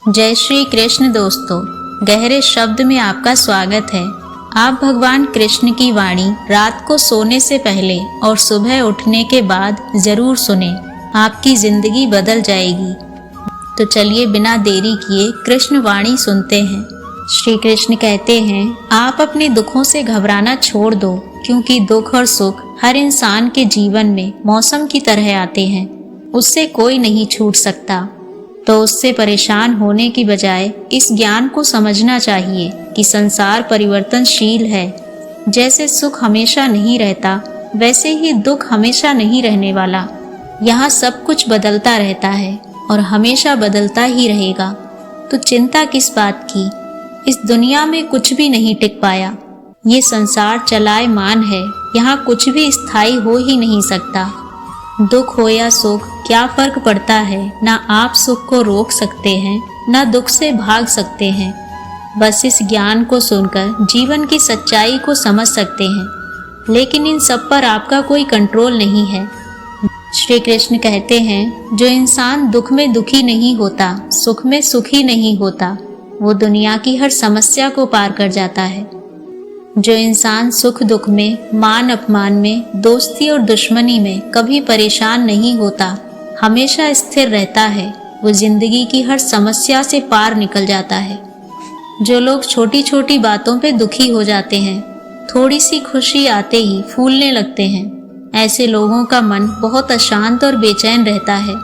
जय श्री कृष्ण दोस्तों, गहरे शब्द में आपका स्वागत है। आप भगवान कृष्ण की वाणी रात को सोने से पहले और सुबह उठने के बाद जरूर सुने, आपकी जिंदगी बदल जाएगी। तो चलिए बिना देरी किए कृष्ण वाणी सुनते हैं। श्री कृष्ण कहते हैं, आप अपने दुखों से घबराना छोड़ दो, क्योंकि दुख और सुख हर इंसान के जीवन में मौसम की तरह आते हैं, उससे कोई नहीं छूट सकता। तो उससे परेशान होने की बजाय इस ज्ञान को समझना चाहिए कि संसार परिवर्तनशील है। जैसे सुख हमेशा नहीं रहता, वैसे ही दुख हमेशा नहीं रहने वाला। यहाँ सब कुछ बदलता रहता है और हमेशा बदलता ही रहेगा। तो चिंता किस बात की? इस दुनिया में कुछ भी नहीं टिक पाया। ये संसार चलायमान है, यहाँ कुछ भी स्थायी हो ही नहीं सकता। दुख हो या सुख, क्या फर्क पड़ता है? ना आप सुख को रोक सकते हैं, ना दुख से भाग सकते हैं। बस इस ज्ञान को सुनकर जीवन की सच्चाई को समझ सकते हैं, लेकिन इन सब पर आपका कोई कंट्रोल नहीं है। श्री कृष्ण कहते हैं, जो इंसान दुख में दुखी नहीं होता, सुख में सुखी नहीं होता, वो दुनिया की हर समस्या को पार कर जाता है। जो इंसान सुख दुख में, मान अपमान में, दोस्ती और दुश्मनी में कभी परेशान नहीं होता, हमेशा स्थिर रहता है, वो जिंदगी की हर समस्या से पार निकल जाता है। जो लोग छोटी छोटी बातों पे दुखी हो जाते हैं, थोड़ी सी खुशी आते ही फूलने लगते हैं, ऐसे लोगों का मन बहुत अशांत और बेचैन रहता है।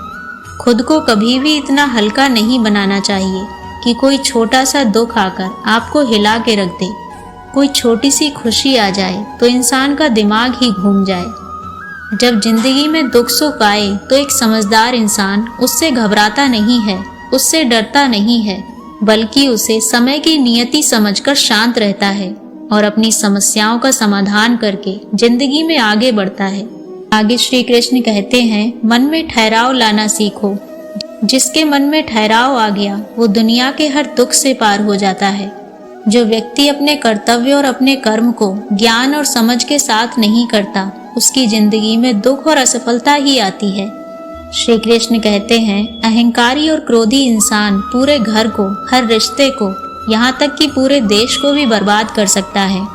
खुद को कभी भी इतना हल्का नहीं बनाना चाहिए कि कोई छोटा सा दुख आकर आपको हिला के रख दे। कोई छोटी सी खुशी आ जाए तो इंसान का दिमाग ही घूम जाए। जब जिंदगी में दुख सुख आए तो एक समझदार इंसान उससे घबराता नहीं है, उससे डरता नहीं है, बल्कि उसे समय की नियति समझकर शांत रहता है और अपनी समस्याओं का समाधान करके जिंदगी में आगे बढ़ता है। आगे श्री कृष्ण कहते हैं, मन में ठहराव लाना सीखो। जिसके मन में ठहराव आ गया, वो दुनिया के हर दुख से पार हो जाता है। जो व्यक्ति अपने कर्तव्य और अपने कर्म को ज्ञान और समझ के साथ नहीं करता, उसकी जिंदगी में दुख और असफलता ही आती है। श्री कृष्ण कहते हैं, अहंकारी और क्रोधी इंसान पूरे घर को, हर रिश्ते को, यहाँ तक कि पूरे देश को भी बर्बाद कर सकता है।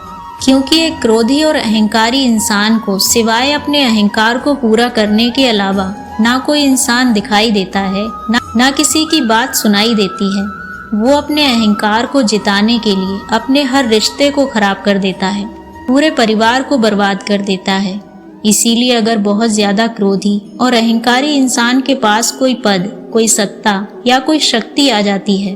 क्योंकि एक क्रोधी और अहंकारी इंसान को सिवाय अपने अहंकार को पूरा करने के अलावा ना कोई इंसान दिखाई देता है, ना किसी की बात सुनाई देती है। वो अपने अहंकार को जिताने के लिए अपने हर रिश्ते को खराब कर देता है, पूरे परिवार को बर्बाद कर देता है। इसीलिए अगर बहुत ज्यादा क्रोधी और अहंकारी इंसान के पास कोई पद, कोई सत्ता या कोई शक्ति आ जाती है,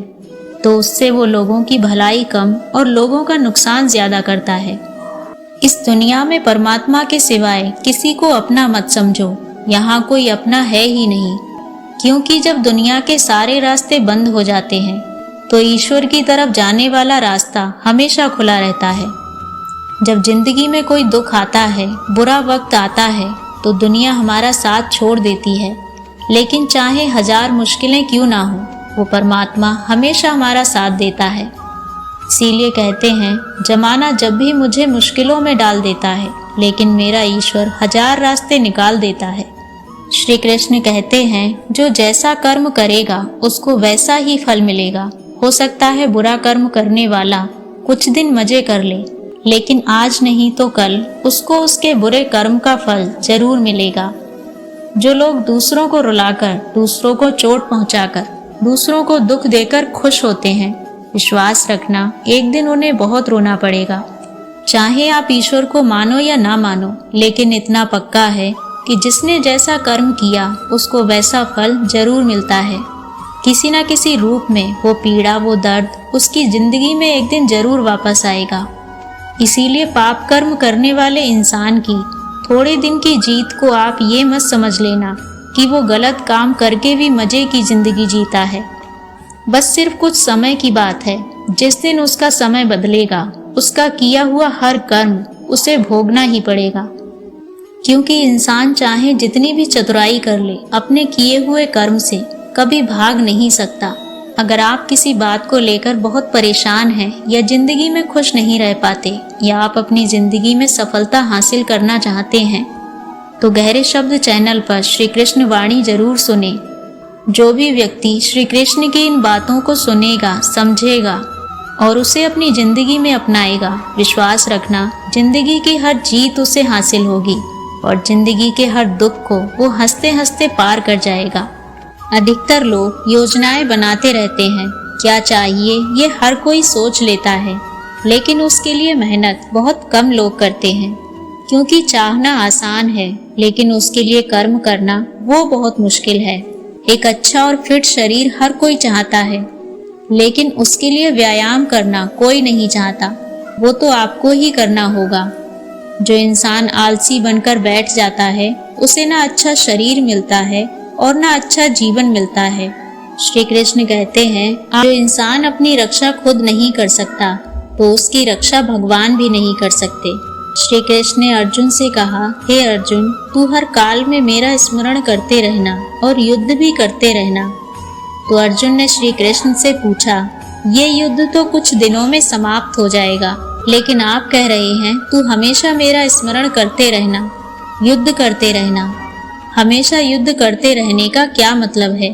तो उससे वो लोगों की भलाई कम और लोगों का नुकसान ज्यादा करता है। इस दुनिया में परमात्मा के सिवाय किसी को अपना मत समझो, यहाँ कोई अपना है ही नहीं। क्योंकि जब दुनिया के सारे रास्ते बंद हो जाते हैं, तो ईश्वर की तरफ जाने वाला रास्ता हमेशा खुला रहता है। जब जिंदगी में कोई दुख आता है, बुरा वक्त आता है, तो दुनिया हमारा साथ छोड़ देती है, लेकिन चाहे हजार मुश्किलें क्यों ना हो, वो परमात्मा हमेशा हमारा साथ देता है। इसीलिए कहते हैं, जमाना जब भी मुझे मुश्किलों में डाल देता है, लेकिन मेरा ईश्वर हजार रास्ते निकाल देता है। श्री कृष्ण कहते हैं, जो जैसा कर्म करेगा उसको वैसा ही फल मिलेगा। हो सकता है बुरा कर्म करने वाला कुछ दिन मजे कर ले, लेकिन आज नहीं तो कल उसको उसके बुरे कर्म का फल जरूर मिलेगा। जो लोग दूसरों को रुलाकर, दूसरों को चोट पहुंचाकर, दूसरों को दुख देकर खुश होते हैं, विश्वास रखना एक दिन उन्हें बहुत रोना पड़ेगा। चाहे आप ईश्वर को मानो या ना मानो, लेकिन इतना पक्का है कि जिसने जैसा कर्म किया उसको वैसा फल जरूर मिलता है। किसी न किसी रूप में वो पीड़ा, वो दर्द उसकी जिंदगी में एक दिन जरूर वापस आएगा। इसीलिए पाप कर्म करने वाले इंसान की थोड़े दिन की जीत को आप ये मत समझ लेना कि वो गलत काम करके भी मजे की जिंदगी जीता है। बस सिर्फ कुछ समय की बात है। जिस दिन उसका समय बदलेगा, उसका किया हुआ हर कर्म उसे भोगना ही पड़ेगा। क्योंकि इंसान चाहे जितनी भी चतुराई कर ले, अपने किए हुए कर्म से कभी भाग नहीं सकता। अगर आप किसी बात को लेकर बहुत परेशान हैं, या जिंदगी में खुश नहीं रह पाते, या आप अपनी जिंदगी में सफलता हासिल करना चाहते हैं, तो गहरे शब्द चैनल पर श्री कृष्ण वाणी जरूर सुने। जो भी व्यक्ति श्री कृष्ण की इन बातों को सुनेगा, समझेगा और उसे अपनी जिंदगी में अपनाएगा, विश्वास रखना जिंदगी की हर जीत उसे हासिल होगी और जिंदगी के हर दुख को वो हंसते हंसते पार कर जाएगा। अधिकतर लोग योजनाएं बनाते रहते हैं, क्या चाहिए ये हर कोई सोच लेता है, लेकिन उसके लिए मेहनत बहुत कम लोग करते हैं। क्योंकि चाहना आसान है, लेकिन उसके लिए कर्म करना वो बहुत मुश्किल है। एक अच्छा और फिट शरीर हर कोई चाहता है, लेकिन उसके लिए व्यायाम करना कोई नहीं चाहता। वो तो आपको ही करना होगा। जो इंसान आलसी बनकर बैठ जाता है, उसे ना अच्छा शरीर मिलता है और ना अच्छा जीवन मिलता है। श्री कृष्ण कहते हैं, जो इंसान अपनी रक्षा खुद नहीं कर सकता, तो उसकी रक्षा भगवान भी नहीं कर सकते। श्री कृष्ण ने अर्जुन से कहा, हे अर्जुन, तू हर काल में मेरा स्मरण करते रहना और युद्ध भी करते रहना। तो अर्जुन ने श्री कृष्ण से पूछा, ये युद्ध तो कुछ दिनों में समाप्त हो जाएगा, लेकिन आप कह रहे हैं तू हमेशा मेरा स्मरण करते रहना, युद्ध करते रहना। हमेशा युद्ध करते रहने का क्या मतलब है?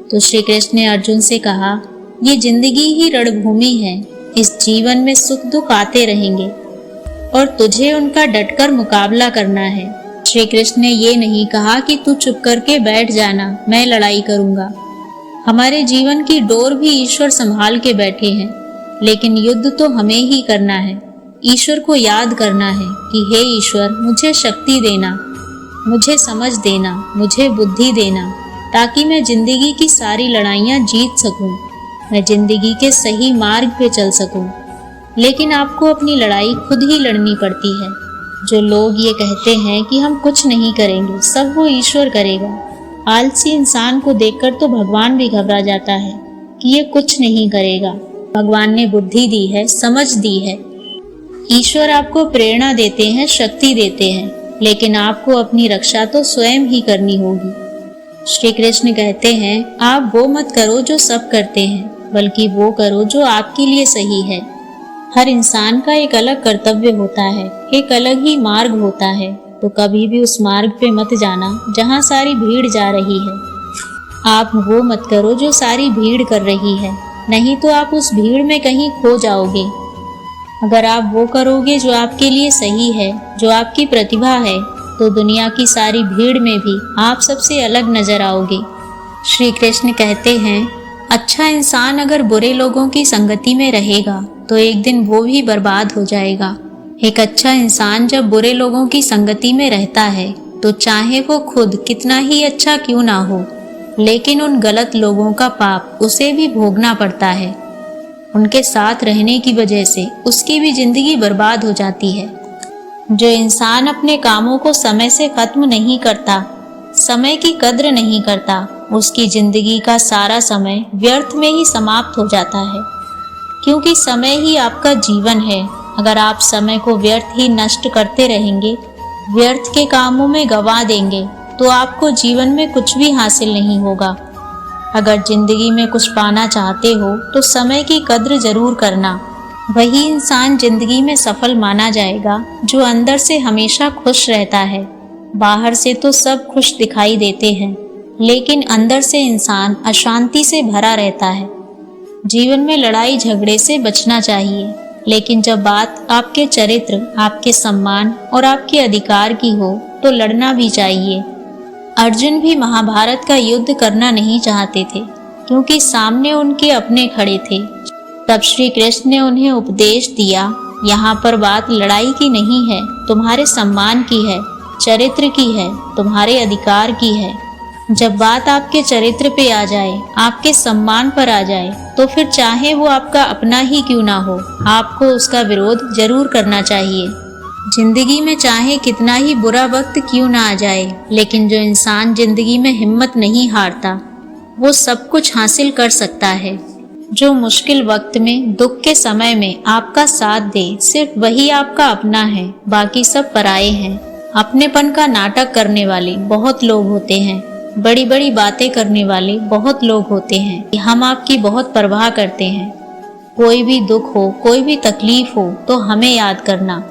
तो श्री कृष्ण ने अर्जुन से कहा, ये जिंदगी ही रणभूमि है। इस जीवन में सुख दुख आते रहेंगे और तुझे उनका डटकर मुकाबला करना है। श्री कृष्ण ने ये नहीं कहा कि तू चुप करके बैठ जाना, मैं लड़ाई करूंगा। हमारे जीवन की डोर भी ईश्वर संभाल के बैठे हैं, लेकिन युद्ध तो हमें ही करना है। ईश्वर को याद करना है कि हे ईश्वर, मुझे शक्ति देना, मुझे समझ देना, मुझे बुद्धि देना, ताकि मैं जिंदगी की सारी लड़ाइयाँ जीत सकूं, मैं जिंदगी के सही मार्ग पे चल सकूं। लेकिन आपको अपनी लड़ाई खुद ही लड़नी पड़ती है। जो लोग ये कहते हैं कि हम कुछ नहीं करेंगे, सब वो ईश्वर करेगा, आलसी इंसान को देखकर तो भगवान भी घबरा जाता है कि ये कुछ नहीं करेगा। भगवान ने बुद्धि दी है, समझ दी है। ईश्वर आपको प्रेरणा देते हैं, शक्ति देते हैं, लेकिन आपको अपनी रक्षा तो स्वयं ही करनी होगी। श्री कृष्ण कहते हैं, आप वो मत करो जो सब करते हैं, बल्कि वो करो जो आपके लिए सही है। हर इंसान का एक अलग कर्तव्य होता है, एक अलग ही मार्ग होता है, तो कभी भी उस मार्ग पे मत जाना जहाँ सारी भीड़ जा रही है। आप वो मत करो जो सारी भीड़ कर रही है, नहीं तो आप उस भीड़ में कहीं खो जाओगे। अगर आप वो करोगे जो आपके लिए सही है, जो आपकी प्रतिभा है, तो दुनिया की सारी भीड़ में भी आप सबसे अलग नजर आओगे। श्री कृष्ण कहते हैं, अच्छा इंसान अगर बुरे लोगों की संगति में रहेगा तो एक दिन वो भी बर्बाद हो जाएगा। एक अच्छा इंसान जब बुरे लोगों की संगति में रहता है तो चाहे वो खुद कितना ही अच्छा क्यों ना हो, लेकिन उन गलत लोगों का पाप उसे भी भोगना पड़ता है। उनके साथ रहने की वजह से उसकी भी जिंदगी बर्बाद हो जाती है। जो इंसान अपने कामों को समय से खत्म नहीं करता, समय की कद्र नहीं करता, उसकी जिंदगी का सारा समय व्यर्थ में ही समाप्त हो जाता है। क्योंकि समय ही आपका जीवन है। अगर आप समय को व्यर्थ ही नष्ट करते रहेंगे, व्यर्थ के कामों में गंवा देंगे, तो आपको जीवन में कुछ भी हासिल नहीं होगा। अगर जिंदगी में कुछ पाना चाहते हो तो समय की कद्र जरूर करना। वही इंसान जिंदगी में सफल माना जाएगा जो अंदर से हमेशा खुश रहता है। बाहर से तो सब खुश दिखाई देते हैं, लेकिन अंदर से इंसान अशांति से भरा रहता है। जीवन में लड़ाई झगड़े से बचना चाहिए, लेकिन जब बात आपके चरित्र, आपके सम्मान और आपके अधिकार की हो तो लड़ना भी चाहिए। अर्जुन भी महाभारत का युद्ध करना नहीं चाहते थे, क्योंकि सामने उनके अपने खड़े थे। तब श्री कृष्ण ने उन्हें उपदेश दिया, यहाँ पर बात लड़ाई की नहीं है, तुम्हारे सम्मान की है, चरित्र की है, तुम्हारे अधिकार की है। जब बात आपके चरित्र पे आ जाए, आपके सम्मान पर आ जाए, तो फिर चाहे वो आपका अपना ही क्यों ना हो, आपको उसका विरोध जरूर करना चाहिए। जिंदगी में चाहे कितना ही बुरा वक्त क्यों ना आ जाए, लेकिन जो इंसान जिंदगी में हिम्मत नहीं हारता, वो सब कुछ हासिल कर सकता है। जो मुश्किल वक्त में, दुख के समय में आपका साथ दे, सिर्फ वही आपका अपना है, बाकी सब पराये हैं। अपनेपन का नाटक करने वाले बहुत लोग होते हैं, बड़ी बड़ी बातें करने वाले बहुत लोग होते हैं। हम आपकी बहुत परवाह करते हैं। कोई भी दुख हो, कोई भी तकलीफ हो, तो हमें याद करना।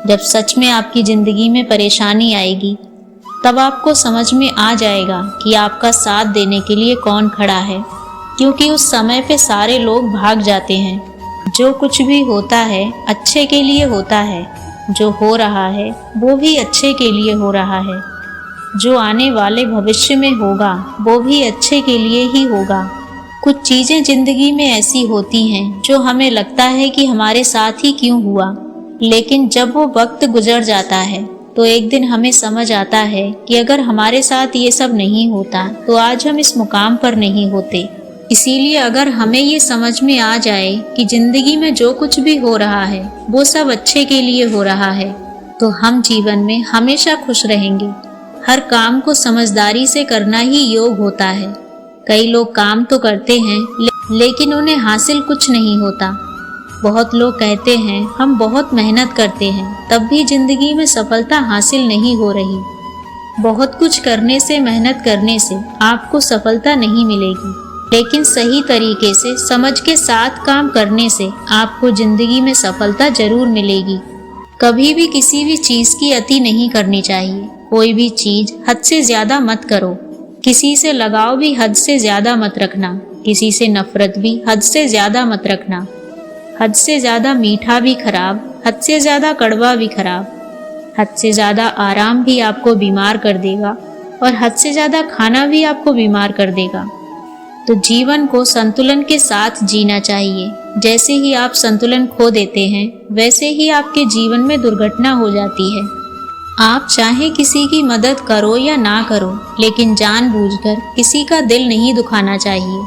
जब सच में आपकी जिंदगी में परेशानी आएगी, तब आपको समझ में आ जाएगा कि आपका साथ देने के लिए कौन खड़ा है, क्योंकि उस समय पे सारे लोग भाग जाते हैं। जो कुछ भी होता है अच्छे के लिए होता है, जो हो रहा है वो भी अच्छे के लिए हो रहा है, जो आने वाले भविष्य में होगा वो भी अच्छे के लिए ही होगा। कुछ चीज़ें जिंदगी में ऐसी होती हैं जो हमें लगता है कि हमारे साथ ही क्यों हुआ, लेकिन जब वो वक्त गुजर जाता है तो एक दिन हमें समझ आता है कि अगर हमारे साथ ये सब नहीं होता तो आज हम इस मुकाम पर नहीं होते। इसीलिए अगर हमें ये समझ में आ जाए कि जिंदगी में जो कुछ भी हो रहा है वो सब अच्छे के लिए हो रहा है, तो हम जीवन में हमेशा खुश रहेंगे। हर काम को समझदारी से करना ही योग होता है। कई लोग काम तो करते हैं लेकिन उन्हें हासिल कुछ नहीं होता। बहुत लोग कहते हैं हम बहुत मेहनत करते हैं, तब भी जिंदगी में सफलता हासिल नहीं हो रही। बहुत कुछ करने से, मेहनत करने से आपको सफलता नहीं मिलेगी, लेकिन सही तरीके से समझ के साथ काम करने से आपको जिंदगी में सफलता जरूर मिलेगी। कभी भी किसी भी चीज़ की अति नहीं करनी चाहिए। कोई भी चीज़ हद से ज़्यादा मत करो। किसी से लगाव भी हद से ज़्यादा मत रखना, किसी से नफरत भी हद से ज़्यादा मत रखना। हद से ज़्यादा मीठा भी खराब, हद से ज़्यादा कड़वा भी खराब। हद से ज़्यादा आराम भी आपको बीमार कर देगा और हद से ज़्यादा खाना भी आपको बीमार कर देगा। तो जीवन को संतुलन के साथ जीना चाहिए। जैसे ही आप संतुलन खो देते हैं वैसे ही आपके जीवन में दुर्घटना हो जाती है। आप चाहे किसी की मदद करो या ना करो, लेकिन जानबूझकर किसी का दिल नहीं दुखाना चाहिए,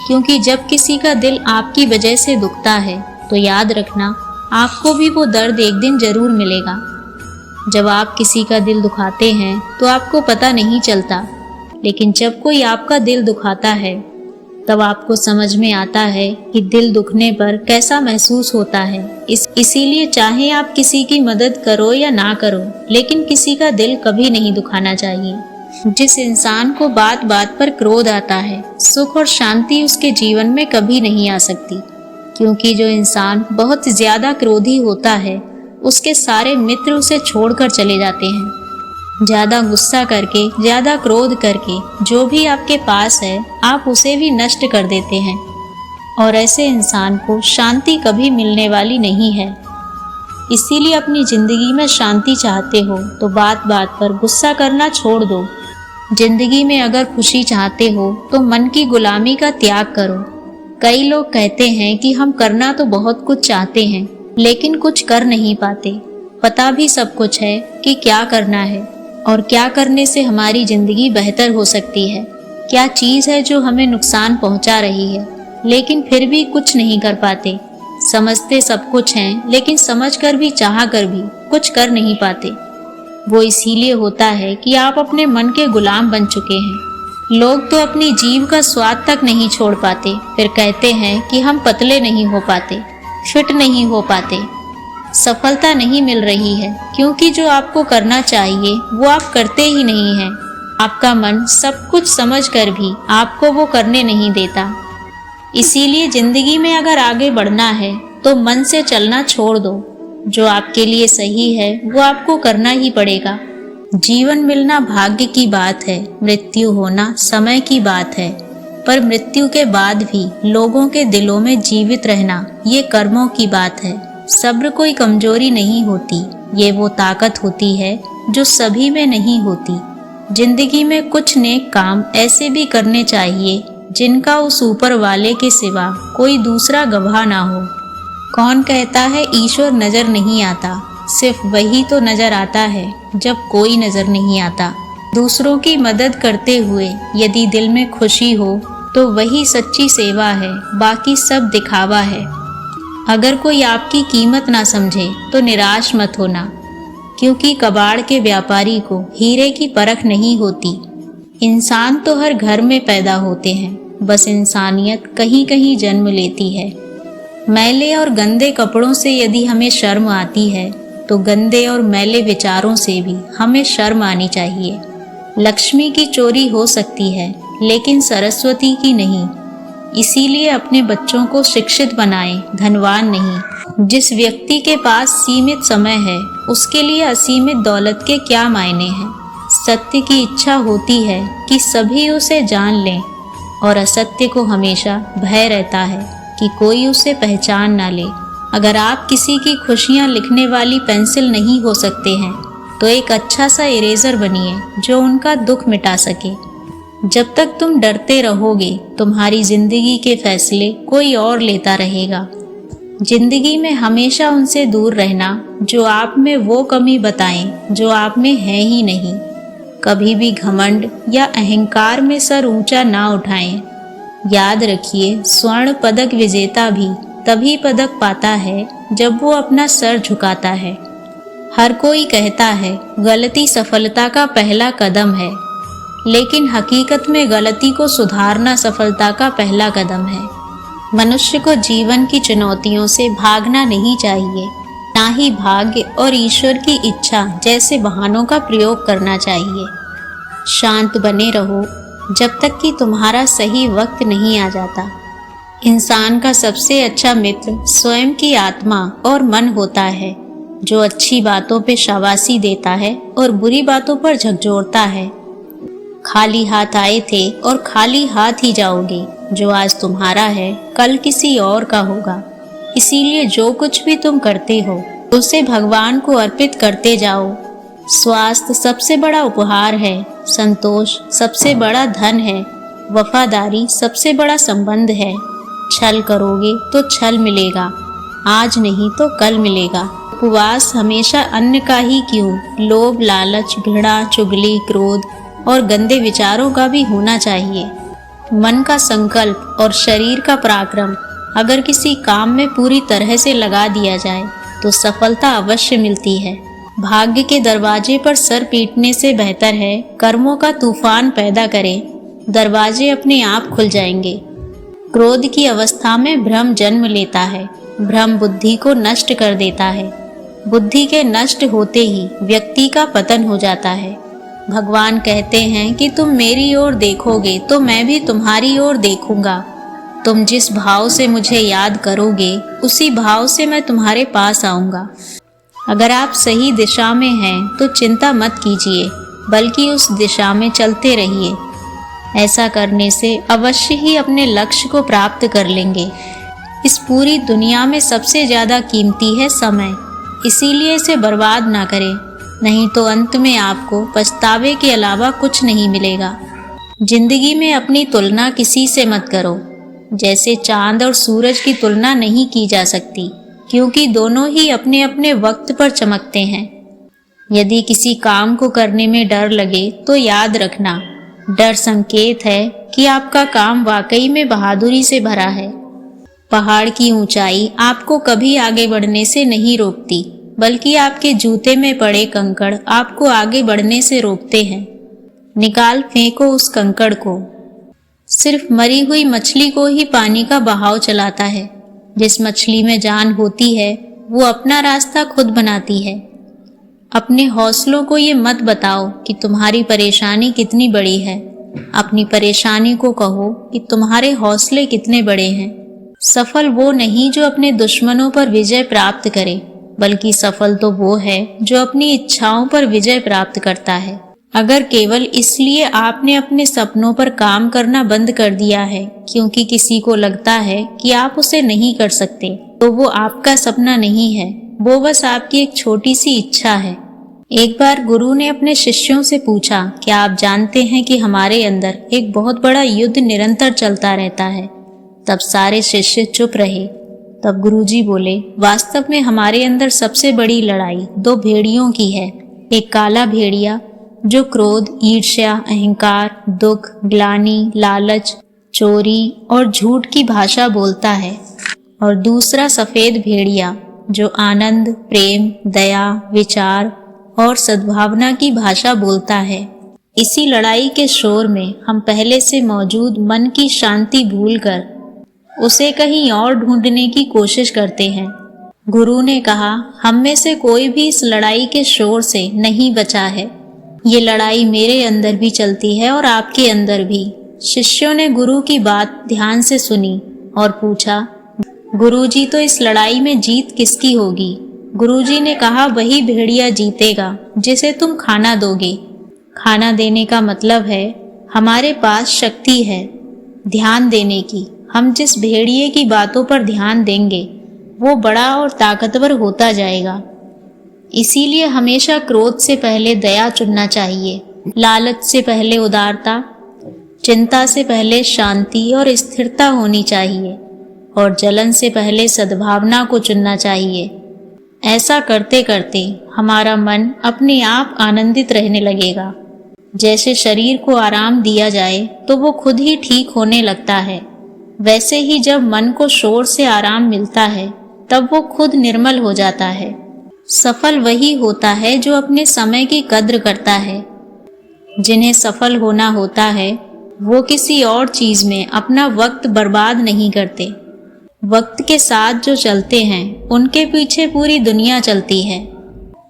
क्योंकि जब किसी का दिल आपकी वजह से दुखता है तो याद रखना आपको भी वो दर्द एक दिन जरूर मिलेगा। जब आप किसी का दिल दुखाते हैं तो आपको पता नहीं चलता, लेकिन जब कोई आपका दिल दुखाता है तब आपको समझ में आता है कि दिल दुखने पर कैसा महसूस होता है। इसीलिए चाहे आप किसी की मदद करो या ना करो, लेकिन किसी का दिल कभी नहीं दुखाना चाहिए। जिस इंसान को बात बात पर क्रोध आता है, सुख और शांति उसके जीवन में कभी नहीं आ सकती, क्योंकि जो इंसान बहुत ज्यादा क्रोधी होता है उसके सारे मित्र उसे छोड़कर चले जाते हैं। ज़्यादा गुस्सा करके, ज़्यादा क्रोध करके जो भी आपके पास है आप उसे भी नष्ट कर देते हैं, और ऐसे इंसान को शांति कभी मिलने वाली नहीं है। इसीलिए अपनी ज़िंदगी में शांति चाहते हो तो बात बात पर गुस्सा करना छोड़ दो। जिंदगी में अगर खुशी चाहते हो तो मन की गुलामी का त्याग करो। कई लोग कहते हैं कि हम करना तो बहुत कुछ चाहते हैं लेकिन कुछ कर नहीं पाते। पता भी सब कुछ है कि क्या करना है और क्या करने से हमारी ज़िंदगी बेहतर हो सकती है, क्या चीज़ है जो हमें नुकसान पहुंचा रही है, लेकिन फिर भी कुछ नहीं कर पाते। समझते सब कुछ हैं लेकिन समझकर भी, चाह कर भी कुछ कर नहीं पाते। वो इसीलिए होता है कि आप अपने मन के गुलाम बन चुके हैं। लोग तो अपनी जीभ का स्वाद तक नहीं छोड़ पाते, फिर कहते हैं कि हम पतले नहीं हो पाते, फिट नहीं हो पाते, सफलता नहीं मिल रही है, क्योंकि जो आपको करना चाहिए वो आप करते ही नहीं हैं। आपका मन सब कुछ समझकर भी आपको वो करने नहीं देता। इसीलिए जिंदगी में अगर आगे बढ़ना है तो मन से चलना छोड़ दो। जो आपके लिए सही है वो आपको करना ही पड़ेगा। जीवन मिलना भाग्य की बात है, मृत्यु होना समय की बात है, पर मृत्यु के बाद भी लोगों के दिलों में जीवित रहना ये कर्मों की बात है। सब्र कोई कमजोरी नहीं होती, ये वो ताकत होती है जो सभी में नहीं होती। जिंदगी में कुछ नेक काम ऐसे भी करने चाहिए जिनका उस ऊपर वाले के सिवा कोई दूसरा गवाह ना हो। कौन कहता है ईश्वर नजर नहीं आता? सिर्फ वही तो नजर आता है जब कोई नजर नहीं आता। दूसरों की मदद करते हुए यदि दिल में खुशी हो तो वही सच्ची सेवा है, बाकी सब दिखावा है। अगर कोई आपकी कीमत ना समझे तो निराश मत होना, क्योंकि कबाड़ के व्यापारी को हीरे की परख नहीं होती। इंसान तो हर घर में पैदा होते हैं, बस इंसानियत कहीं कहीं जन्म लेती है। मैले और गंदे कपड़ों से यदि हमें शर्म आती है तो गंदे और मैले विचारों से भी हमें शर्म आनी चाहिए। लक्ष्मी की चोरी हो सकती है लेकिन सरस्वती की नहीं। इसीलिए अपने बच्चों को शिक्षित बनाएं, धनवान नहीं। जिस व्यक्ति के पास सीमित समय है उसके लिए असीमित दौलत के क्या मायने हैं। सत्य की इच्छा होती है कि सभी उसे जान लें और असत्य को हमेशा भय रहता है कि कोई उसे पहचान ना ले। अगर आप किसी की खुशियां लिखने वाली पेंसिल नहीं हो सकते हैं तो एक अच्छा सा इरेजर बनिए जो उनका दुख मिटा सके। जब तक तुम डरते रहोगे तुम्हारी जिंदगी के फैसले कोई और लेता रहेगा। जिंदगी में हमेशा उनसे दूर रहना जो आप में वो कमी बताएं जो आप में है ही नहीं। कभी भी घमंड या अहंकार में सर ऊंचा ना उठाएं। याद रखिए, स्वर्ण पदक विजेता भी तभी पदक पाता है जब वो अपना सर झुकाता है। हर कोई कहता है गलती सफलता का पहला कदम है, लेकिन हकीकत में गलती को सुधारना सफलता का पहला कदम है। मनुष्य को जीवन की चुनौतियों से भागना नहीं चाहिए, ना ही भाग्य और ईश्वर की इच्छा जैसे बहानों का प्रयोग करना चाहिए। शांत बने रहो जब तक कि तुम्हारा सही वक्त नहीं आ जाता। इंसान का सबसे अच्छा मित्र स्वयं की आत्मा और मन होता है, जो अच्छी बातों पे शाबाशी देता है और बुरी बातों पर झकझोरता है। खाली हाथ आए थे और खाली हाथ ही जाओगे। जो आज तुम्हारा है कल किसी और का होगा। इसीलिए जो कुछ भी तुम करते हो उसे भगवान को अर्पित करते जाओ। स्वास्थ्य सबसे बड़ा उपहार है, संतोष सबसे बड़ा धन है, वफादारी सबसे बड़ा संबंध है। छल करोगे तो छल मिलेगा, आज नहीं तो कल मिलेगा। उपवास हमेशा अन्न का ही क्यों, लोभ, लालच, घृणा, चुगली, क्रोध और गंदे विचारों का भी होना चाहिए। मन का संकल्प और शरीर का पराक्रम अगर किसी काम में पूरी तरह से लगा दिया जाए तो सफलता अवश्य मिलती है। भाग्य के दरवाजे पर सर पीटने से बेहतर है कर्मों का तूफान पैदा करें, दरवाजे अपने आप खुल जाएंगे। क्रोध की अवस्था में भ्रम जन्म लेता है, भ्रम बुद्धि को नष्ट कर देता है। बुद्धि के नष्ट होते ही व्यक्ति का पतन हो जाता है। भगवान कहते हैं कि तुम मेरी ओर देखोगे तो मैं भी तुम्हारी ओर देखूंगा। तुम जिस भाव से मुझे याद करोगे उसी भाव से मैं तुम्हारे पास आऊंगा। अगर आप सही दिशा में हैं तो चिंता मत कीजिए, बल्कि उस दिशा में चलते रहिए। ऐसा करने से अवश्य ही अपने लक्ष्य को प्राप्त कर लेंगे। इस पूरी दुनिया में सबसे ज़्यादा कीमती है समय, इसीलिए इसे बर्बाद ना करें, नहीं तो अंत में आपको पछतावे के अलावा कुछ नहीं मिलेगा। जिंदगी में अपनी तुलना किसी से मत करो। जैसे चांद और सूरज की तुलना नहीं की जा सकती, क्योंकि दोनों ही अपने अपने वक्त पर चमकते हैं। यदि किसी काम को करने में डर लगे तो याद रखना, डर संकेत है कि आपका काम वाकई में बहादुरी से भरा है। पहाड़ की ऊंचाई आपको कभी आगे बढ़ने से नहीं रोकती, बल्कि आपके जूते में पड़े कंकड़ आपको आगे बढ़ने से रोकते हैं। निकाल फेंको उस कंकड़ को। सिर्फ मरी हुई मछली को ही पानी का बहाव चलाता है। जिस मछली में जान होती है वो अपना रास्ता खुद बनाती है। अपने हौसलों को ये मत बताओ कि तुम्हारी परेशानी कितनी बड़ी है। अपनी परेशानी को कहो कि तुम्हारे हौसले कितने बड़े हैं। सफल वो नहीं जो अपने दुश्मनों पर विजय प्राप्त करे, बल्कि सफल तो वो है जो अपनी इच्छाओं पर विजय प्राप्त करता है। अगर केवल इसलिए आपने अपने सपनों पर काम करना बंद कर दिया है क्योंकि किसी को लगता है कि आप उसे नहीं कर सकते, तो वो आपका सपना नहीं है, वो बस आपकी एक छोटी सी इच्छा है। एक बार गुरु ने अपने शिष्यों से पूछा, क्या आप जानते हैं कि हमारे अंदर एक बहुत बड़ा युद्ध निरंतर चलता रहता है? तब सारे शिष्य चुप रहे। तब गुरुजी बोले, वास्तव में हमारे अंदर सबसे बड़ी लड़ाई दो भेड़ियों की है। एक काला भेड़िया जो क्रोध, ईर्ष्या, अहंकार, दुख, ग्लानि, लालच, चोरी और झूठ की भाषा बोलता है, और दूसरा सफेद भेड़िया जो आनंद, प्रेम, दया, विचार और सद्भावना की भाषा बोलता है। इसी लड़ाई के शोर में हम पहले से मौजूद मन की शांति भूलकर उसे कहीं और ढूंढने की कोशिश करते हैं। गुरु ने कहा, हम में से कोई भी इस लड़ाई के शोर से नहीं बचा है। ये लड़ाई मेरे अंदर भी चलती है और आपके अंदर भी। शिष्यों ने गुरु की बात ध्यान से सुनी और पूछा, गुरुजी, तो इस लड़ाई में जीत किसकी होगी? गुरुजी ने कहा, वही भेड़िया जीतेगा जिसे तुम खाना दोगे। खाना देने का मतलब है हमारे पास शक्ति है ध्यान देने की। हम जिस भेड़िए की बातों पर ध्यान देंगे वो बड़ा और ताकतवर होता जाएगा। इसीलिए हमेशा क्रोध से पहले दया चुनना चाहिए, लालच से पहले उदारता, चिंता से पहले शांति और स्थिरता होनी चाहिए और जलन से पहले सद्भावना को चुनना चाहिए। ऐसा करते करते हमारा मन अपने आप आनंदित रहने लगेगा। जैसे शरीर को आराम दिया जाए तो वो खुद ही ठीक होने लगता है, वैसे ही जब मन को शोर से आराम मिलता है तब वो खुद निर्मल हो जाता है। सफल वही होता है जो अपने समय की कद्र करता है। जिन्हें सफल होना होता है वो किसी और चीज में अपना वक्त बर्बाद नहीं करते। वक्त के साथ जो चलते हैं उनके पीछे पूरी दुनिया चलती है।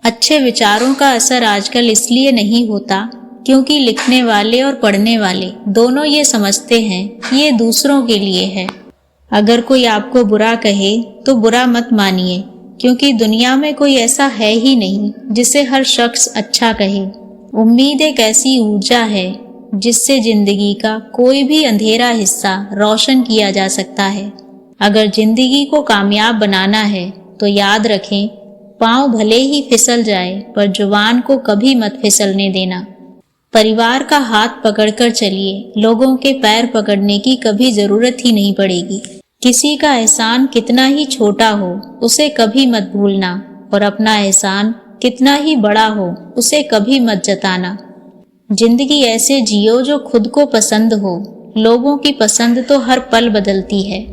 अच्छे विचारों का असर आजकल इसलिए नहीं होता क्योंकि लिखने वाले और पढ़ने वाले दोनों ये समझते हैं कि ये दूसरों के लिए है। अगर कोई आपको बुरा कहे तो बुरा मत मानिए, क्योंकि दुनिया में कोई ऐसा है ही नहीं जिसे हर शख्स अच्छा कहे। उम्मीद एक ऐसी ऊर्जा है जिससे जिंदगी का कोई भी अंधेरा हिस्सा रोशन किया जा सकता है। अगर जिंदगी को कामयाब बनाना है तो याद रखें, पाँव भले ही फिसल जाए पर जुबान को कभी मत फिसलने देना। परिवार का हाथ पकड़कर चलिए, लोगों के पैर पकड़ने की कभी जरूरत ही नहीं पड़ेगी। किसी का एहसान कितना ही छोटा हो उसे कभी मत भूलना और अपना एहसान कितना ही बड़ा हो उसे कभी मत जताना। जिंदगी ऐसे जियो जो खुद को पसंद हो, लोगों की पसंद तो हर पल बदलती है।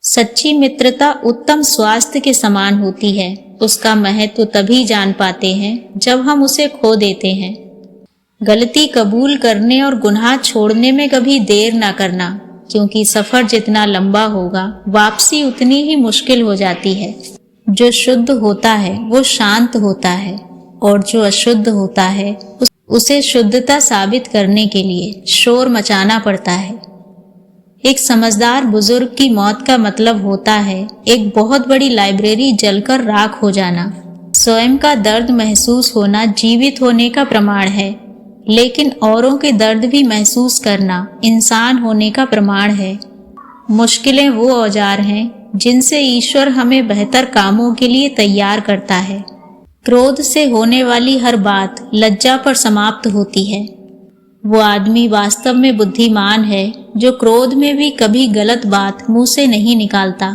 सच्ची मित्रता उत्तम स्वास्थ्य के समान होती है। उसका महत्व तभी जान पाते हैं जब हम उसे खो देते हैं। गलती कबूल करने और गुनाह छोड़ने में कभी देर ना करना, क्योंकि सफर जितना लंबा होगा वापसी उतनी ही मुश्किल हो जाती है। जो शुद्ध होता है वो शांत होता है और जो अशुद्ध होता है उसे शुद्धता साबित करने के लिए शोर मचाना पड़ता है। एक समझदार बुजुर्ग की मौत का मतलब होता है एक बहुत बड़ी लाइब्रेरी जलकर राख हो जाना। स्वयं का दर्द महसूस होना जीवित होने का प्रमाण है, लेकिन औरों के दर्द भी महसूस करना इंसान होने का प्रमाण है। मुश्किलें वो औजार हैं जिनसे ईश्वर हमें बेहतर कामों के लिए तैयार करता है। क्रोध से होने वाली हर बात लज्जा पर समाप्त होती है। वो आदमी वास्तव में बुद्धिमान है जो क्रोध में भी कभी गलत बात मुंह से नहीं निकालता।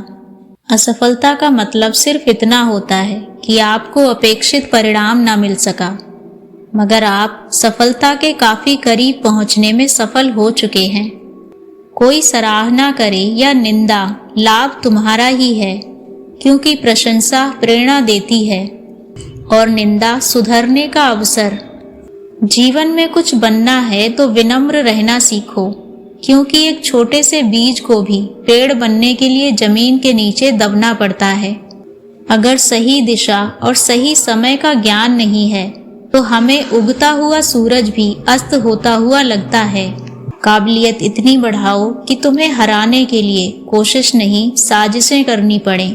असफलता का मतलब सिर्फ इतना होता है कि आपको अपेक्षित परिणाम ना मिल सका, मगर आप सफलता के काफी करीब पहुंचने में सफल हो चुके हैं। कोई सराहना करे या निंदा, लाभ तुम्हारा ही है, क्योंकि प्रशंसा प्रेरणा देती है और निंदा सुधरने का अवसर। जीवन में कुछ बनना है तो विनम्र रहना सीखो, क्योंकि एक छोटे से बीज को भी पेड़ बनने के लिए जमीन के नीचे दबना पड़ता है। अगर सही दिशा और सही समय का ज्ञान नहीं है तो हमें उगता हुआ सूरज भी अस्त होता हुआ लगता है। काबिलियत इतनी बढ़ाओ कि तुम्हें हराने के लिए कोशिश नहीं साजिशें करनी पड़े।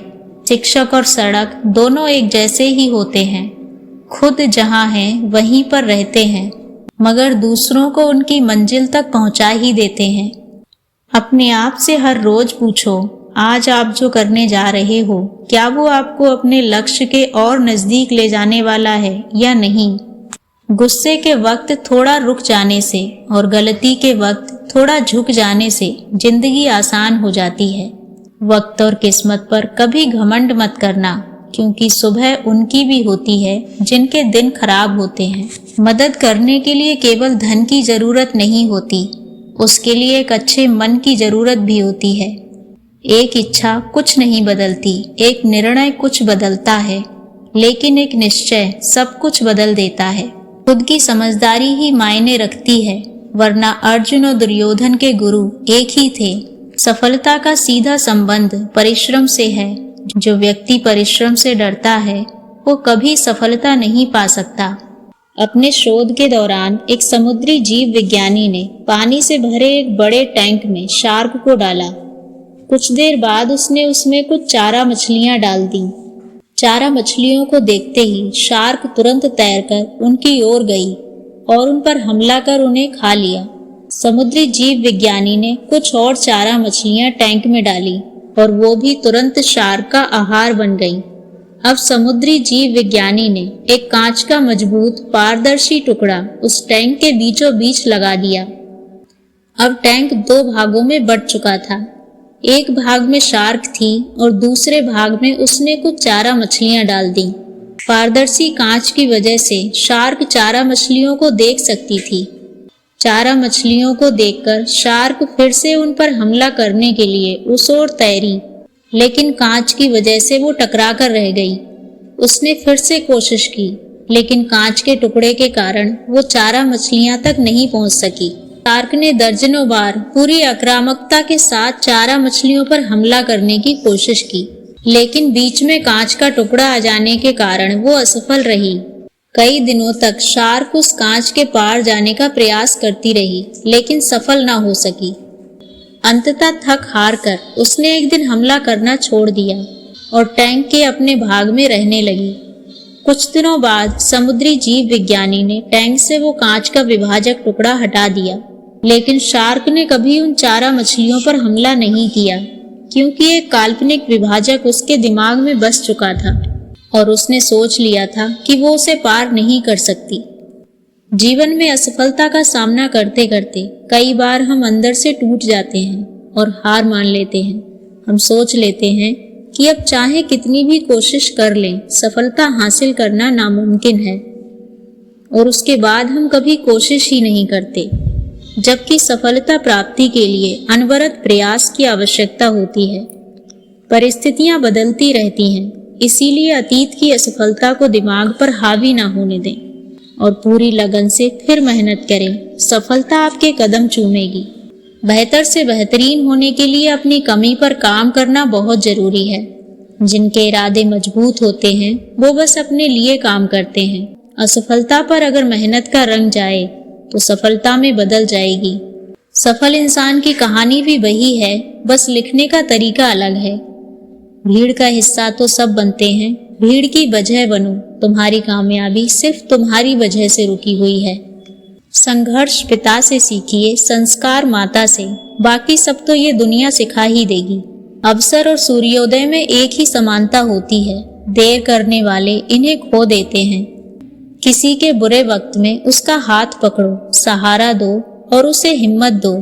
शिक्षक और सड़क दोनों एक जैसे ही होते हैं। खुद जहाँ हैं वहीं पर रहते हैं, मगर दूसरों को उनकी मंजिल तक पहुँचा ही देते हैं। अपने आप से हर रोज पूछो, आज आप जो करने जा रहे हो क्या वो आपको अपने लक्ष्य के और नजदीक ले जाने वाला है या नहीं। गुस्से के वक्त थोड़ा रुक जाने से और गलती के वक्त थोड़ा झुक जाने से जिंदगी आसान हो जाती है। वक्त और किस्मत पर कभी घमंड मत करना, क्योंकि सुबह उनकी भी होती है जिनके दिन खराब होते हैं। मदद करने के लिए केवल धन की जरूरत नहीं होती, उसके लिए एक अच्छे मन की जरूरत भी होती है। एक इच्छा कुछ नहीं बदलती, एक निर्णय कुछ बदलता है, लेकिन एक निश्चय सब कुछ बदल देता है। खुद की समझदारी ही मायने रखती है, वरना अर्जुन और दुर्योधन के गुरु एक ही थे। सफलता का सीधा संबंध परिश्रम से है। जो व्यक्ति परिश्रम से डरता है वो कभी सफलता नहीं पा सकता। अपने शोध के दौरान एक समुद्री जीव विज्ञानी ने पानी से भरे एक बड़े टैंक में शार्क को डाला। कुछ देर बाद उसने उसमें कुछ चारा मछलियां डाल दी। चारा मछलियों को देखते ही शार्क तुरंत तैरकर उनकी ओर गई और उन पर हमला कर उन्हें खा लिया। समुद्री जीव विज्ञानी ने कुछ और चारा मछलियां टैंक में डाली और वो भी तुरंत शार्क का आहार बन गई। अब समुद्री जीव विज्ञानी ने एक कांच का मजबूत पारदर्शी टुकड़ा उस टैंक के बीचों बीच लगा दिया। अब टैंक 2 भागों में बंट चुका था। एक भाग में शार्क थी और दूसरे भाग में उसने कुछ चारा मछलियां डाल दी। पारदर्शी कांच की वजह से शार्क चारा मछलियों को देख सकती थी। चारा मछलियों को देखकर शार्क फिर से उन पर हमला करने के लिए उस ओर तैरी, लेकिन कांच की वजह से वो टकरा कर रह गई। उसने फिर से कोशिश की, लेकिन कांच के टुकड़े के कारण वो चारा मछलियां तक नहीं पहुंच सकी। शार्क ने दर्जनों बार पूरी आक्रामकता के साथ चारा मछलियों पर हमला करने की कोशिश की, लेकिन बीच में कांच का टुकड़ा आ जाने के कारण वो असफल रही। कई दिनों तक शार्क उस कांच के पार जाने का प्रयास करती रही, लेकिन सफल ना हो सकी। अंततः थक हार कर उसने एक दिन हमला करना छोड़ दिया और टैंक के अपने भाग में रहने लगी। कुछ दिनों बाद समुद्री जीव विज्ञानी ने टैंक से वो कांच का विभाजक टुकड़ा हटा दिया, लेकिन शार्क ने कभी उन चारा मछलियों पर हमला नहीं किया, क्योंकि एक काल्पनिक विभाजक उसके दिमाग में बस चुका था और उसने सोच लिया था कि वो उसे पार नहीं कर सकती। जीवन में असफलता का सामना करते करते कई बार हम अंदर से टूट जाते हैं और हार मान लेते हैं। हम सोच लेते हैं कि अब चाहे कितनी भी कोशिश कर लें, सफलता हासिल करना नामुमकिन है, और उसके बाद हम कभी कोशिश ही नहीं करते, जबकि सफलता प्राप्ति के लिए अनवरत प्रयास की आवश्यकता होती है। परिस्थितियां बदलती रहती हैं, इसीलिए अतीत की असफलता को दिमाग पर हावी ना होने दें और पूरी लगन से फिर मेहनत करें। सफलता आपके कदम चूमेगी। बेहतर से बेहतरीन होने के लिए अपनी कमी पर काम करना बहुत जरूरी है। जिनके इरादे मजबूत होते हैं वो बस अपने लिए काम करते हैं। असफलता पर अगर मेहनत का रंग जाए तो सफलता में बदल जाएगी। सफल इंसान की कहानी भी वही है, बस लिखने का तरीका अलग है। भीड़ का हिस्सा तो सब बनते हैं, भीड़ की वजह बनो। तुम्हारी कामयाबी सिर्फ तुम्हारी वजह से रुकी हुई है। संघर्ष पिता से सीखिए, संस्कार माता से, बाकी सब तो ये दुनिया सिखा ही देगी। अवसर और सूर्योदय में एक ही समानता होती है, देर करने वाले इन्हें खो देते हैं। किसी के बुरे वक्त में उसका हाथ पकड़ो, सहारा दो और उसे हिम्मत दो,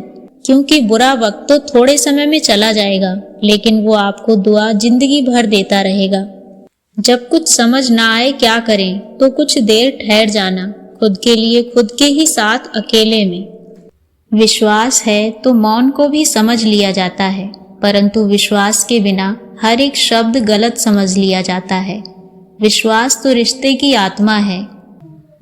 क्योंकि बुरा वक्त तो थोड़े समय में चला जाएगा, लेकिन वो आपको दुआ जिंदगी भर देता रहेगा। जब कुछ समझ ना आए क्या करें तो कुछ देर ठहर जाना, खुद के लिए खुद के ही साथ अकेले में। विश्वास है तो मौन को भी समझ लिया जाता है, परंतु विश्वास के बिना हर एक शब्द गलत समझ लिया जाता है। विश्वास तो रिश्ते की आत्मा है।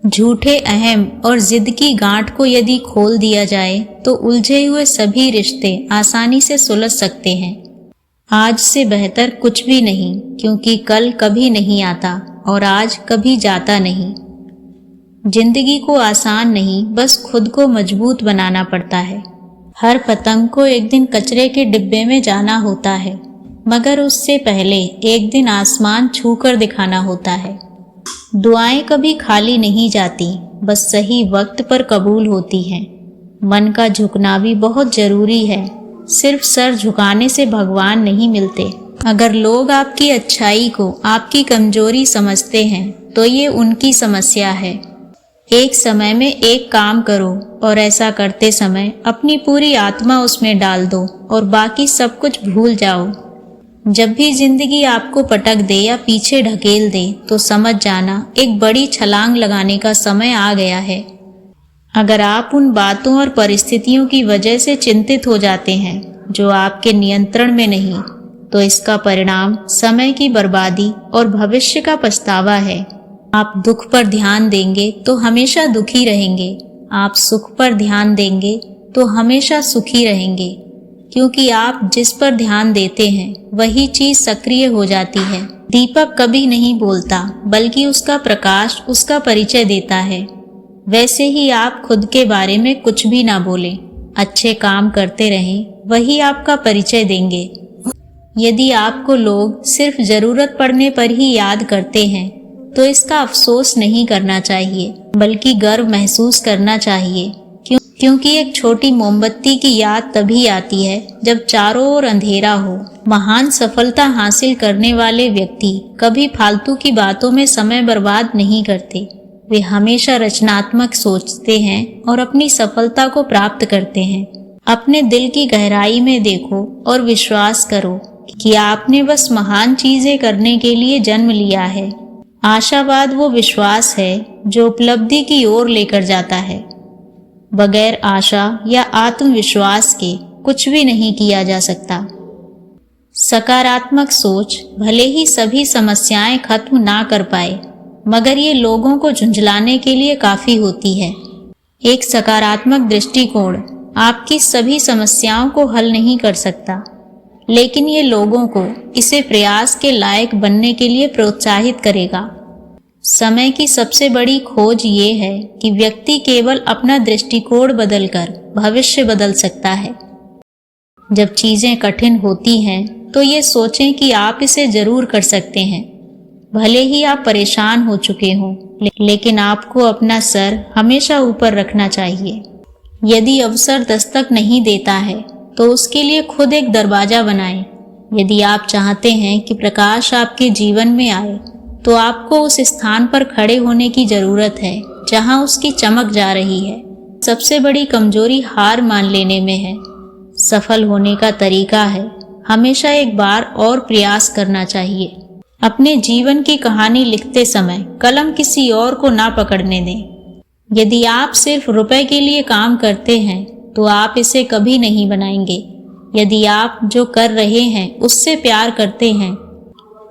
झूठे अहम और जिद की गांठ को यदि खोल दिया जाए तो उलझे हुए सभी रिश्ते आसानी से सुलझ सकते हैं। आज से बेहतर कुछ भी नहीं, क्योंकि कल कभी नहीं आता और आज कभी जाता नहीं। जिंदगी को आसान नहीं, बस खुद को मजबूत बनाना पड़ता है। हर पतंग को एक दिन कचरे के डिब्बे में जाना होता है, मगर उससे पहले एक दिन आसमान छूकर दिखाना होता है। दुआएं कभी खाली नहीं जाती, बस सही वक्त पर कबूल होती हैं। मन का झुकना भी बहुत जरूरी है, सिर्फ सर झुकाने से भगवान नहीं मिलते। अगर लोग आपकी अच्छाई को आपकी कमजोरी समझते हैं तो ये उनकी समस्या है। एक समय में एक काम करो और ऐसा करते समय अपनी पूरी आत्मा उसमें डाल दो और बाकी सब कुछ भूल जाओ। जब भी जिंदगी आपको पटक दे या पीछे ढकेल दे तो समझ जाना एक बड़ी छलांग लगाने का समय आ गया है। अगर आप उन बातों और परिस्थितियों की वजह से चिंतित हो जाते हैं जो आपके नियंत्रण में नहीं, तो इसका परिणाम समय की बर्बादी और भविष्य का पछतावा है। आप दुख पर ध्यान देंगे तो हमेशा दुखी रहेंगे, आप सुख पर ध्यान देंगे तो हमेशा सुखी रहेंगे, क्योंकि आप जिस पर ध्यान देते हैं वही चीज सक्रिय हो जाती है। दीपक कभी नहीं बोलता, बल्कि उसका प्रकाश उसका परिचय देता है। वैसे ही आप खुद के बारे में कुछ भी ना बोलें, अच्छे काम करते रहें, वही आपका परिचय देंगे। यदि आपको लोग सिर्फ जरूरत पड़ने पर ही याद करते हैं तो इसका अफसोस नहीं करना चाहिए, बल्कि गर्व महसूस करना चाहिए। क्योंकि एक छोटी मोमबत्ती की याद तभी आती है जब चारों ओर अंधेरा हो। महान सफलता हासिल करने वाले व्यक्ति कभी फालतू की बातों में समय बर्बाद नहीं करते। वे हमेशा रचनात्मक सोचते हैं और अपनी सफलता को प्राप्त करते हैं। अपने दिल की गहराई में देखो और विश्वास करो कि आपने बस महान चीजें करने के लिए जन्म लिया है। आशावाद वो विश्वास है जो उपलब्धि की ओर लेकर जाता है। बगैर आशा या आत्मविश्वास के कुछ भी नहीं किया जा सकता। सकारात्मक सोच भले ही सभी समस्याएं खत्म ना कर पाए, मगर ये लोगों को झुंझलाने के लिए काफी होती है। एक सकारात्मक दृष्टिकोण आपकी सभी समस्याओं को हल नहीं कर सकता, लेकिन ये लोगों को इसे प्रयास के लायक बनने के लिए प्रोत्साहित करेगा। समय की सबसे बड़ी खोज ये है कि व्यक्ति केवल अपना दृष्टिकोण बदलकर भविष्य बदल सकता है। जब चीजें कठिन होती हैं तो ये सोचें कि आप इसे जरूर कर सकते हैं। भले ही आप परेशान हो चुके हों, लेकिन आपको अपना सर हमेशा ऊपर रखना चाहिए। यदि अवसर दस्तक नहीं देता है तो उसके लिए खुद एक दरवाजा बनाएं। यदि आप चाहते हैं कि प्रकाश आपके जीवन में आए, तो आपको उस स्थान पर खड़े होने की जरूरत है जहां उसकी चमक जा रही है। सबसे बड़ी कमजोरी हार मान लेने में है। सफल होने का तरीका है हमेशा एक बार और प्रयास करना चाहिए। अपने जीवन की कहानी लिखते समय कलम किसी और को ना पकड़ने दें। यदि आप सिर्फ रुपए के लिए काम करते हैं तो आप इसे कभी नहीं बनाएंगे। यदि आप जो कर रहे हैं उससे प्यार करते हैं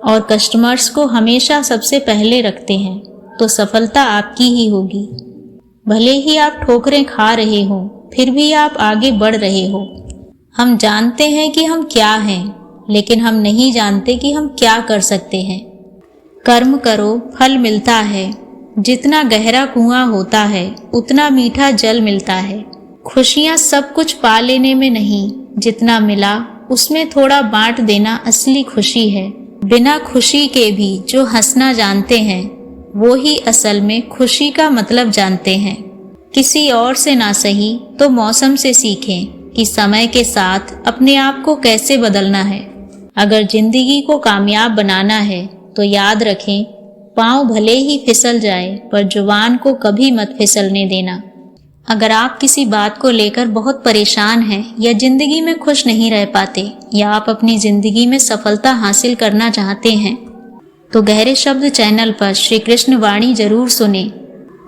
और कस्टमर्स को हमेशा सबसे पहले रखते हैं, तो सफलता आपकी ही होगी। भले ही आप ठोकरें खा रहे हो, फिर भी आप आगे बढ़ रहे हो। हम जानते हैं कि हम क्या हैं, लेकिन हम नहीं जानते कि हम क्या कर सकते हैं। कर्म करो, फल मिलता है। जितना गहरा कुआं होता है, उतना मीठा जल मिलता है। खुशियां सब कुछ पा लेने में नहीं, जितना मिला उसमें थोड़ा बांट देना असली खुशी है। बिना खुशी के भी जो हंसना जानते हैं, वो ही असल में खुशी का मतलब जानते हैं। किसी और से ना सही तो मौसम से सीखें कि समय के साथ अपने आप को कैसे बदलना है। अगर जिंदगी को कामयाब बनाना है तो याद रखें, पाँव भले ही फिसल जाए पर जुबान को कभी मत फिसलने देना। अगर आप किसी बात को लेकर बहुत परेशान हैं या जिंदगी में खुश नहीं रह पाते, या आप अपनी जिंदगी में सफलता हासिल करना चाहते हैं, तो गहरे शब्द चैनल पर श्री कृष्ण वाणी जरूर सुने।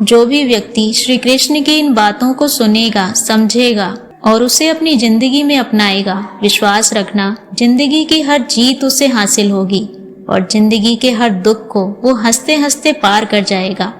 जो भी व्यक्ति श्री कृष्ण की इन बातों को सुनेगा, समझेगा और उसे अपनी जिंदगी में अपनाएगा, विश्वास रखना जिंदगी की हर जीत उसे हासिल होगी और जिंदगी के हर दुख को वो हंसते हंसते पार कर जाएगा।